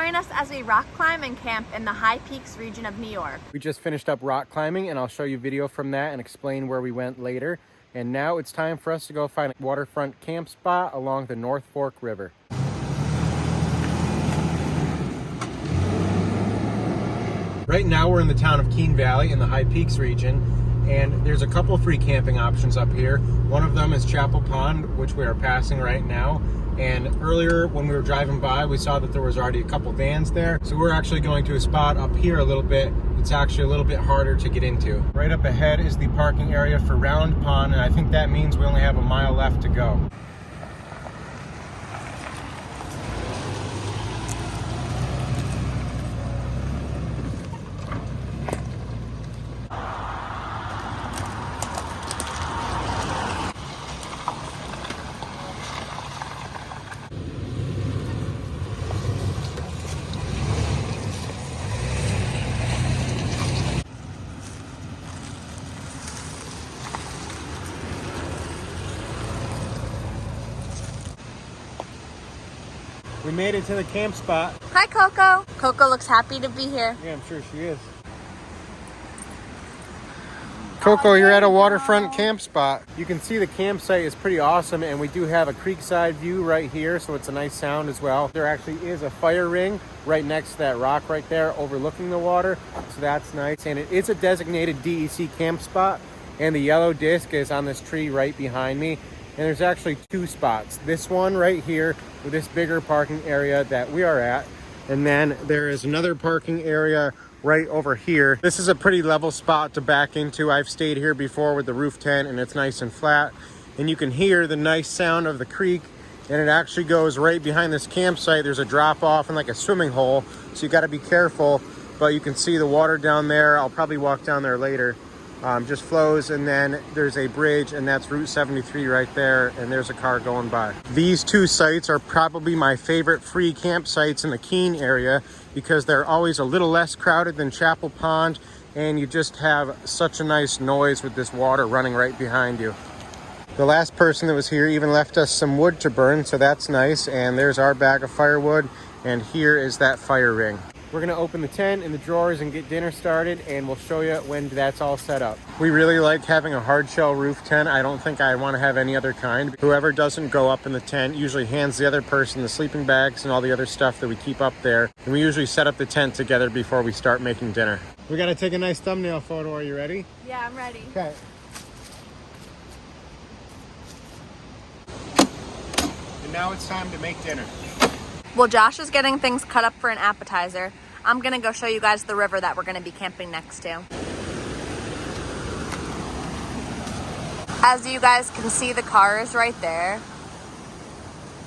Join us as we rock climb and camp in the High Peaks region of New York. We just finished up rock climbing, and I'll show you video from that and explain where we went later. And now it's time for us to go find a waterfront camp spot along the North Fork River. Right now we're in the town of Keene Valley in the High Peaks region, and there's a couple free camping options up here. One of them is Chapel Pond, which we are passing right now. And earlier when we were driving by, we saw that there was already a couple vans there. So we're actually going to a spot up here a little bit. It's actually a little bit harder to get into. Right up ahead is the parking area for Round Pond, and I think that means we only have a mile left to go. We made it to the camp spot. Hi, Coco. Coco looks happy to be here. Yeah, I'm sure she is. Coco, you're at a waterfront camp spot. You can see the campsite is pretty awesome, and we do have a creekside view right here, so it's a nice sound as well. There actually is a fire ring right next to that rock right there overlooking the water, so that's nice. And it is a designated DEC camp spot, and the yellow disc is on this tree right behind me. And there's actually two spots. This one right here with this bigger parking area that we are at. And then there is another parking area right over here. This is a pretty level spot to back into. I've stayed here before with the roof tent, and it's nice and flat. And you can hear the nice sound of the creek, and it actually goes right behind this campsite. There's a drop off and like a swimming hole, so you gotta be careful, but you can see the water down there. I'll probably walk down there later. Just flows, and then there's a bridge, and that's Route 73 right there, and there's a car going by. These two sites are probably my favorite free campsites in the Keene area because they're always a little less crowded than Chapel Pond, and you just have such a nice noise with this water running right behind you. The last person that was here even left us some wood to burn, so that's nice, and there's our bag of firewood, and here is that fire ring. We're gonna open the tent and the drawers and get dinner started, and we'll show you when that's all set up. We really like having a hard shell roof tent. I don't think I wanna have any other kind. Whoever doesn't go up in the tent usually hands the other person the sleeping bags and all the other stuff that we keep up there. And we usually set up the tent together before we start making dinner. We gotta take a nice thumbnail photo. Are you ready? Yeah, I'm ready. Okay. And now it's time to make dinner. Well, Josh is getting things cut up for an appetizer. I'm gonna go show you guys the river that we're gonna be camping next to. As you guys can see, the car is right there.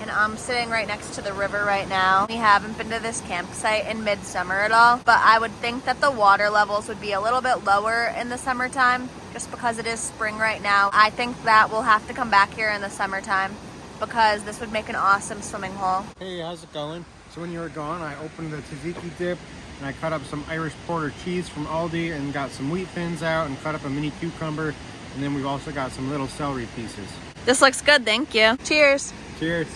And I'm sitting right next to the river right now. We haven't been to this campsite in midsummer at all, but I would think that the water levels would be a little bit lower in the summertime, just because it is spring right now. I think that we'll have to come back here in the summertime because this would make an awesome swimming hole. Hey, how's it going? So when you were gone, I opened the tzatziki dip, and I cut up some Irish Porter cheese from Aldi and got some wheat thins out and cut up a mini cucumber, and then we've also got some little celery pieces. This looks good, thank you. Cheers. Cheers.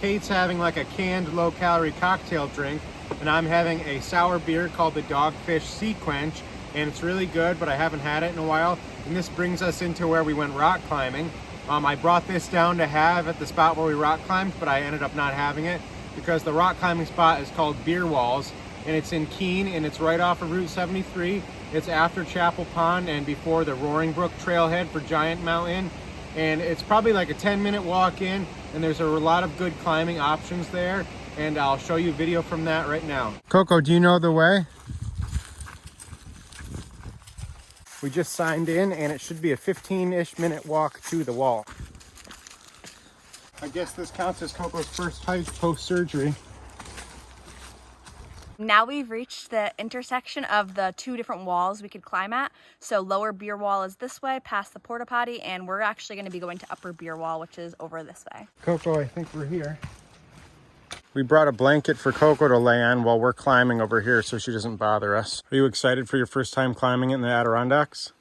Kate's having like a canned low-calorie cocktail drink, and I'm having a sour beer called the Dogfish Sea Quench, and it's really good, but I haven't had it in a while. And this brings us into where we went rock climbing. I brought this down to have at the spot where we rock climbed, but I ended up not having it because the rock climbing spot is called Beer Walls, and it's in Keene, and it's right off of Route 73. It's after Chapel Pond and before the Roaring Brook trailhead for Giant Mountain, and it's probably like a 10-minute walk in, and there's a lot of good climbing options there, and I'll show you a video from that right now. Coco, do you know the way? We just signed in, and it should be a 15-ish minute walk to the wall. I guess this counts as Coco's first hike post-surgery. Now we've reached the intersection of the two different walls we could climb at. So lower beer wall is this way past the porta potty, and we're actually going to be going to upper beer wall, which is over this way. Coco, I think we're here. We brought a blanket for Coco to lay on while we're climbing over here so she doesn't bother us. Are you excited for your first time climbing in the Adirondacks?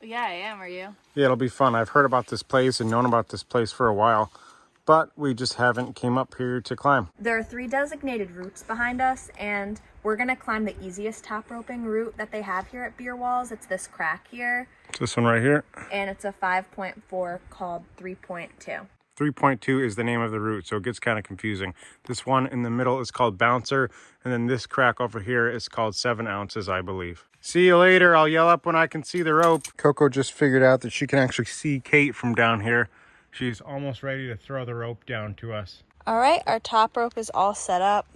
Yeah, I am. Are you? Yeah, it'll be fun. I've heard about this place and known about this place for a while. but we just haven't came up here to climb. There are 3 designated routes behind us, and we're gonna climb the easiest top roping route that they have here at Beer Walls. It's this crack here. It's this one right here. And it's a 5.4 called 3.2. 3.2 is the name of the route, so it gets kind of confusing. This one in the middle is called Bouncer, and then this crack over here is called 7 ounces, I believe. See you later. I'll yell up when I can see the rope. Coco just figured out that she can actually see Kate from down here. She's almost ready to throw the rope down to us. All right, our top rope is all set up.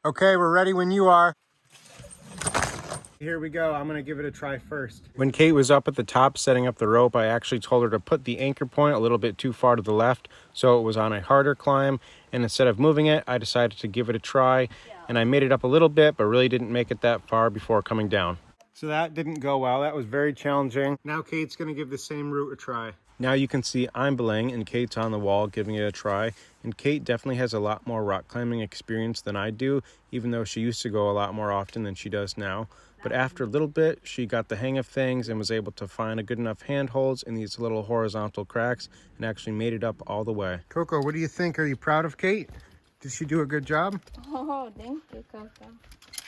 Okay, we're ready when you are. Here we go. I'm going to give it a try first. When Kate was up at the top setting up the rope, I actually told her to put the anchor point a little bit too far to the left, so it was on a harder climb. And instead of moving it, I decided to give it a try. And I made it up a little bit, but really didn't make it that far before coming down. So that didn't go well. That was very challenging. Now Kate's going to give the same route a try. Now you can see I'm belaying and Kate's on the wall giving it a try. And Kate definitely has a lot more rock climbing experience than I do, even though she used to go a lot more often than she does now. But after a little bit, she got the hang of things and was able to find a good enough handholds in these little horizontal cracks and actually made it up all the way. Coco, what do you think? Are you proud of Kate? Did she do a good job? Oh, thank you, Coco.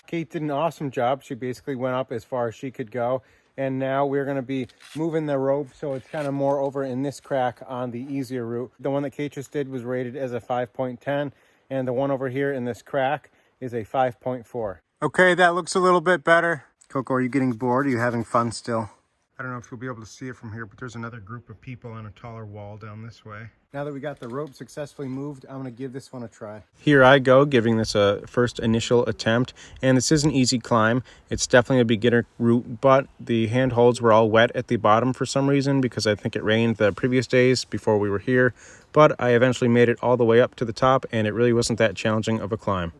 Kate did an awesome job. She basically went up as far as she could go. And now we're going to be moving the rope so it's kind of more over in this crack on the easier route. The one that Kate just did was rated as a 5.10, and the one over here in this crack is a 5.4. Okay, that looks a little bit better. Coco, are you getting bored? Are you having fun still? I don't know if you'll be able to see it from here, but there's another group of people on a taller wall down this way. Now that we got the rope successfully moved, I'm going to give this one a try. Here I go, giving this a first initial attempt, and this is an easy climb. It's definitely a beginner route, but the handholds were all wet at the bottom for some reason because I think it rained the previous days before we were here, but I eventually made it all the way up to the top, and it really wasn't that challenging of a climb.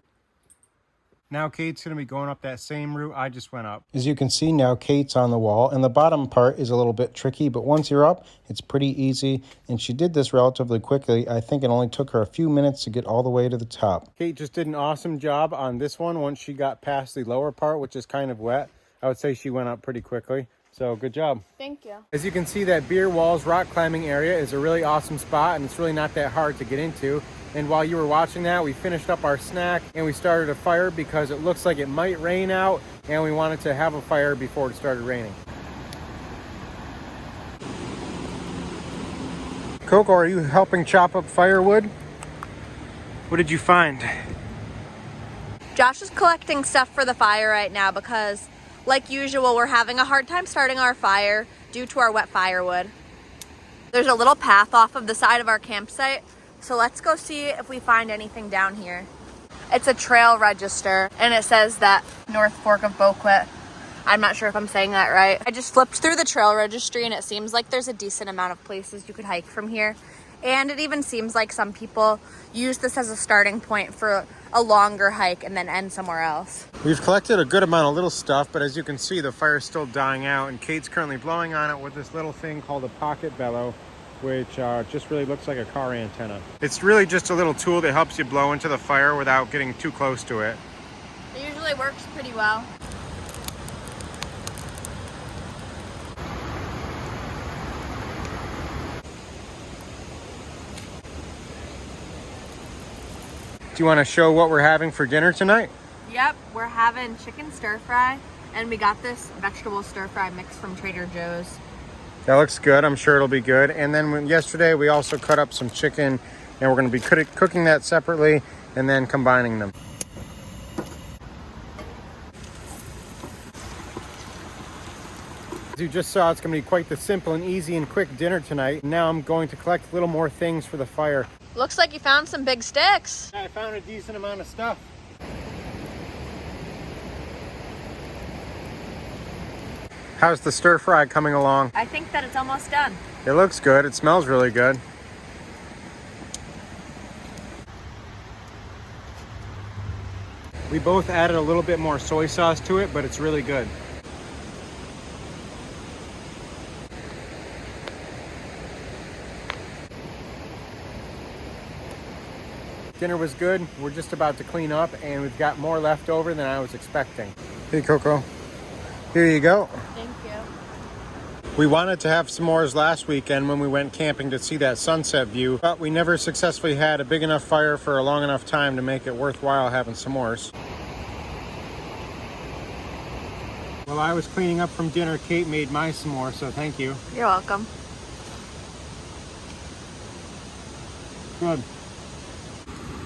Now Kate's going to be going up that same route I just went up. As you can see now, Kate's on the wall, and the bottom part is a little bit tricky, but once you're up, it's pretty easy, and she did this relatively quickly. I think it only took her a few minutes to get all the way to the top. Kate just did an awesome job on this one. Once she got past the lower part, which is kind of wet, I would say she went up pretty quickly. So good job. Thank you. As you can see, that Beer Walls rock climbing area is a really awesome spot, and it's really not that hard to get into. And while you were watching that, we finished up our snack and we started a fire because it looks like it might rain out, and we wanted to have a fire before it started raining. Coco, are you helping chop up firewood? What did you find? Josh is collecting stuff for the fire right now because, like usual, we're having a hard time starting our fire due to our wet firewood. There's a little path off of the side of our campsite, so let's go see if we find anything down here. It's a trail register, and it says that North Fork of Boquet. I'm not sure if I'm saying that right. I just flipped through the trail registry, and it seems like there's a decent amount of places you could hike from here. And it even seems like some people use this as a starting point for a longer hike and then end somewhere else. We've collected a good amount of little stuff, but as you can see, the fire's still dying out, and Kate's currently blowing on it with this little thing called a pocket bellow, which just really looks like a car antenna. It's really just a little tool that helps you blow into the fire without getting too close to it. It usually works pretty well. Do you want to show what we're having for dinner tonight? Yep, we're having chicken stir fry, and we got this vegetable stir fry mix from Trader Joe's. That looks good. I'm sure it'll be good. And then yesterday we also cut up some chicken, and we're going to be cooking that separately and then combining them. As you just saw, it's going to be quite the simple and easy and quick dinner tonight. Now I'm going to collect a little more things for the fire. Looks like you found some big sticks. I found a decent amount of stuff. How's the stir fry coming along? I think that it's almost done. It looks good. It smells really good. We both added a little bit more soy sauce to it, but it's really good. Dinner was good. We're just about to clean up, and we've got more left over than I was expecting. Hey, Coco. Here you go. Thank you. We wanted to have s'mores last weekend when we went camping to see that sunset view, but we never successfully had a big enough fire for a long enough time to make it worthwhile having s'mores. While I was cleaning up from dinner, Kate made my s'more, so thank you. You're welcome. Good.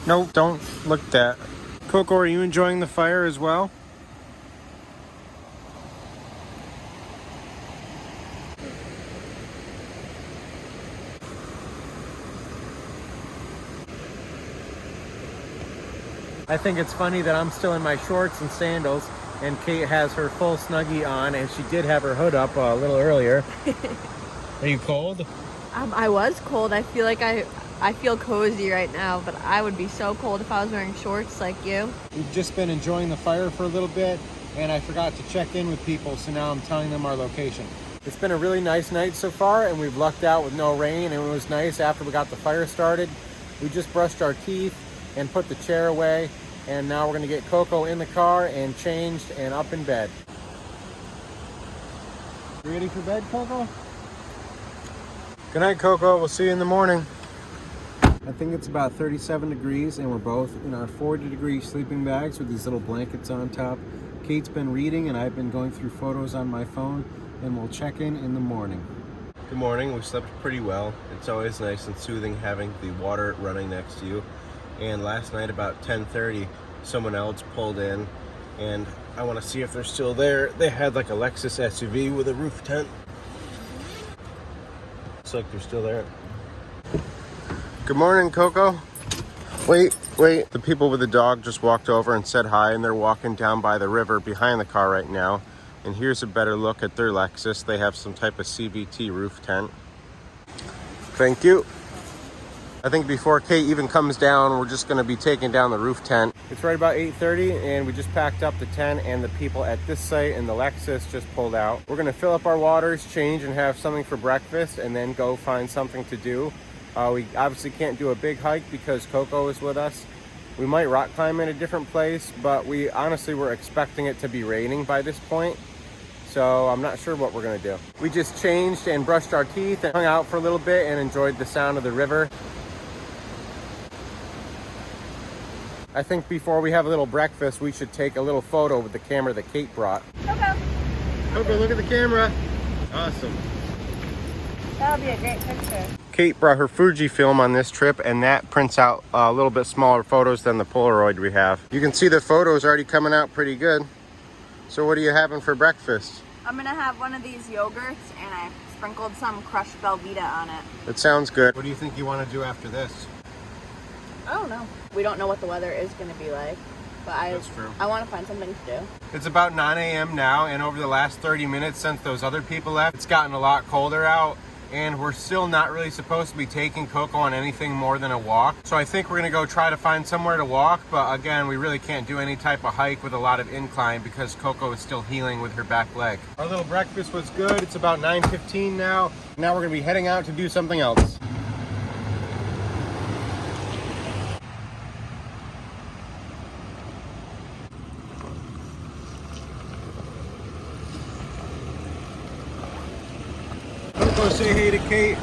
No, don't look at that. Coco, are you enjoying the fire as well? I think it's funny that I'm still in my shorts and sandals and Kate has her full Snuggie on, and she did have her hood up a little earlier. Are you cold? I was cold. I feel like I feel cozy right now, but I would be so cold if I was wearing shorts like you. We've just been enjoying the fire for a little bit, and I forgot to check in with people, so now I'm telling them our location. It's been a really nice night so far, and we've lucked out with no rain, and it was nice after we got the fire started. We just brushed our teeth and put the chair away, and now we're gonna get Coco in the car and changed and up in bed. You ready for bed, Coco? Good night, Coco. We'll see you in the morning. I think it's about 37 degrees and we're both in our 40-degree sleeping bags with these little blankets on top. Kate's been reading and I've been going through photos on my phone, and we'll check in the morning. Good morning. We slept pretty well. It's always nice and soothing having the water running next to you. And last night about 10:30, someone else pulled in, and I want to see if they're still there. They had like a Lexus SUV with a roof tent. Looks like they're still there. Good morning, Coco. Wait. The people with the dog just walked over and said hi, and they're walking down by the river behind the car right now. And here's a better look at their Lexus. They have some type of CVT roof tent. Thank you. I think before Kate even comes down, we're just gonna be taking down the roof tent. It's right about 8:30 and we just packed up the tent, and the people at this site and the Lexus just pulled out. We're gonna fill up our waters, change, and have something for breakfast, and then go find something to do. We obviously can't do a big hike because Coco is with us. We might rock climb in a different place, but we honestly were expecting it to be raining by this point. So I'm not sure what we're gonna do. We just changed and brushed our teeth and hung out for a little bit and enjoyed the sound of the river. I think before we have a little breakfast, we should take a little photo with the camera that Kate brought. Coco, look at the camera. Awesome. That'll be a great picture. Kate brought her Fujifilm on this trip, and that prints out a little bit smaller photos than the Polaroid we have. You can see the photos already coming out pretty good. So what are you having for breakfast? I'm gonna have one of these yogurts, and I sprinkled some crushed Velveeta on it. It sounds good. What do you think you want to do after this? I don't know. We don't know what the weather is gonna be like, but That's true. I want to find something to do. It's about 9 a.m. now, and over the last 30 minutes since those other people left, it's gotten a lot colder out, and we're still not really supposed to be taking Coco on anything more than a walk. So I think we're gonna go try to find somewhere to walk, but again, we really can't do any type of hike with a lot of incline because Coco is still healing with her back leg. Our little breakfast was good. It's about 9:15 now. Now we're gonna be heading out to do something else. Go say hey to Kate.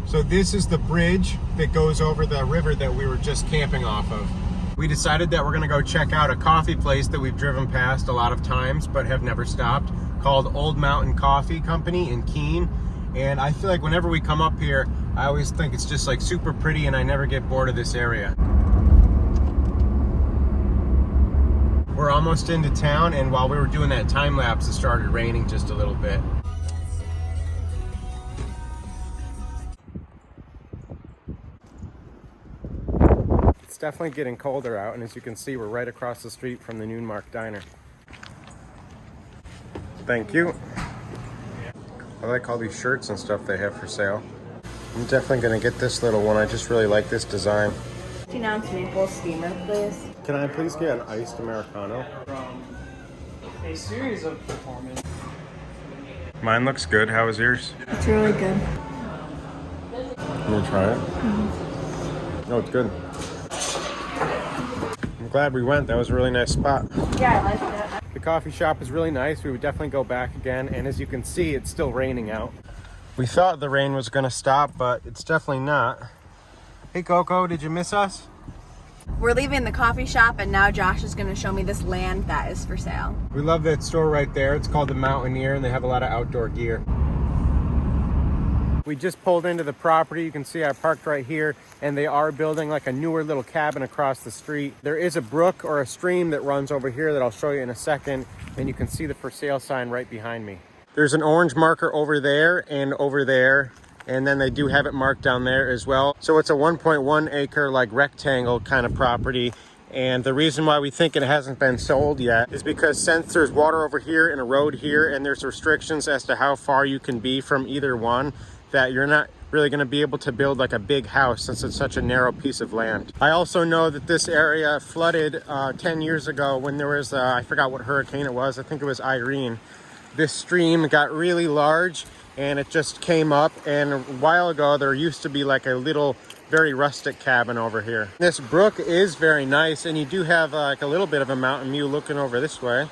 So this is the bridge that goes over the river that we were just camping off of. We decided that we're gonna go check out a coffee place that we've driven past a lot of times but have never stopped, called Old Mountain Coffee Company in Keene. And I feel like whenever we come up here, I always think it's just like super pretty, and I never get bored of this area. We're almost into town, and while we were doing that time lapse, it started raining just a little bit. It's definitely getting colder out, and as you can see, we're right across the street from the Noon Mark Diner. Thank you. I like all these shirts and stuff they have for sale. I'm definitely gonna get this little one. I just really like this design. 15-ounce maple steamer, please. Can I please get an iced Americano? a series of performance. Mine looks good. How is yours? It's really good. You want to try it? Oh, it's good. I'm glad we went. That was a really nice spot. Yeah, I like that. The coffee shop is really nice. We would definitely go back again. And as you can see, it's still raining out. We thought the rain was going to stop, but it's definitely not. Hey, Coco, did you miss us? We're leaving the coffee shop and now Josh is going to show me this land that is for sale. We love that store right there. It's called the Mountaineer and they have a lot of outdoor gear. We just pulled into the property. You can see I parked right here and they are building like a newer little cabin across the street. There is a brook or a stream that runs over here that I'll show you in a second, and you can see the for sale sign right behind me. There's an orange marker over there, and then they do have it marked down there as well. So it's a 1.1 acre like rectangle kind of property. And the reason why we think it hasn't been sold yet is because since there's water over here and a road here, and there's restrictions as to how far you can be from either one, that you're not really going to be able to build like a big house since it's such a narrow piece of land. I also know that this area flooded 10 years ago when there was, I forgot what hurricane it was. I think it was Irene. This stream got really large and it just came up, and a while ago there used to be like a little very rustic cabin over here. This brook is very nice, and you do have like a little bit of a mountain view looking over this way.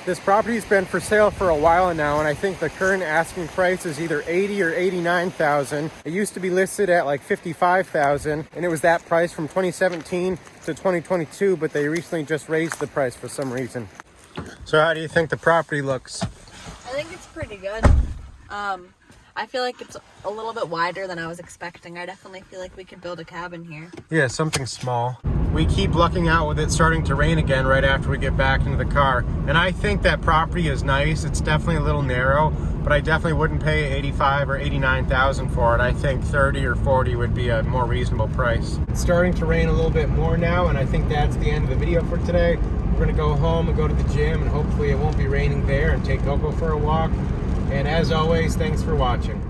This property's been for sale for a while now, and I think the current asking price is either $80,000 or $89,000. It used to be listed at like $55,000, and it was that price from 2017 to 2022, but they recently just raised the price for some reason. So how do you think the property looks? I think it's pretty good. I feel like it's a little bit wider than I was expecting. I definitely feel like we could build a cabin here. Yeah, something small. We keep lucking out with it starting to rain again right after we get back into the car. And I think that property is nice. It's definitely a little narrow, but I definitely wouldn't pay $85,000 or $89,000 for it. I think $30,000 or $40,000 would be a more reasonable price. It's starting to rain a little bit more now, and I think that's the end of the video for today. We're gonna go home and go to the gym, and hopefully it won't be raining there, and take Coco for a walk. And as always, thanks for watching.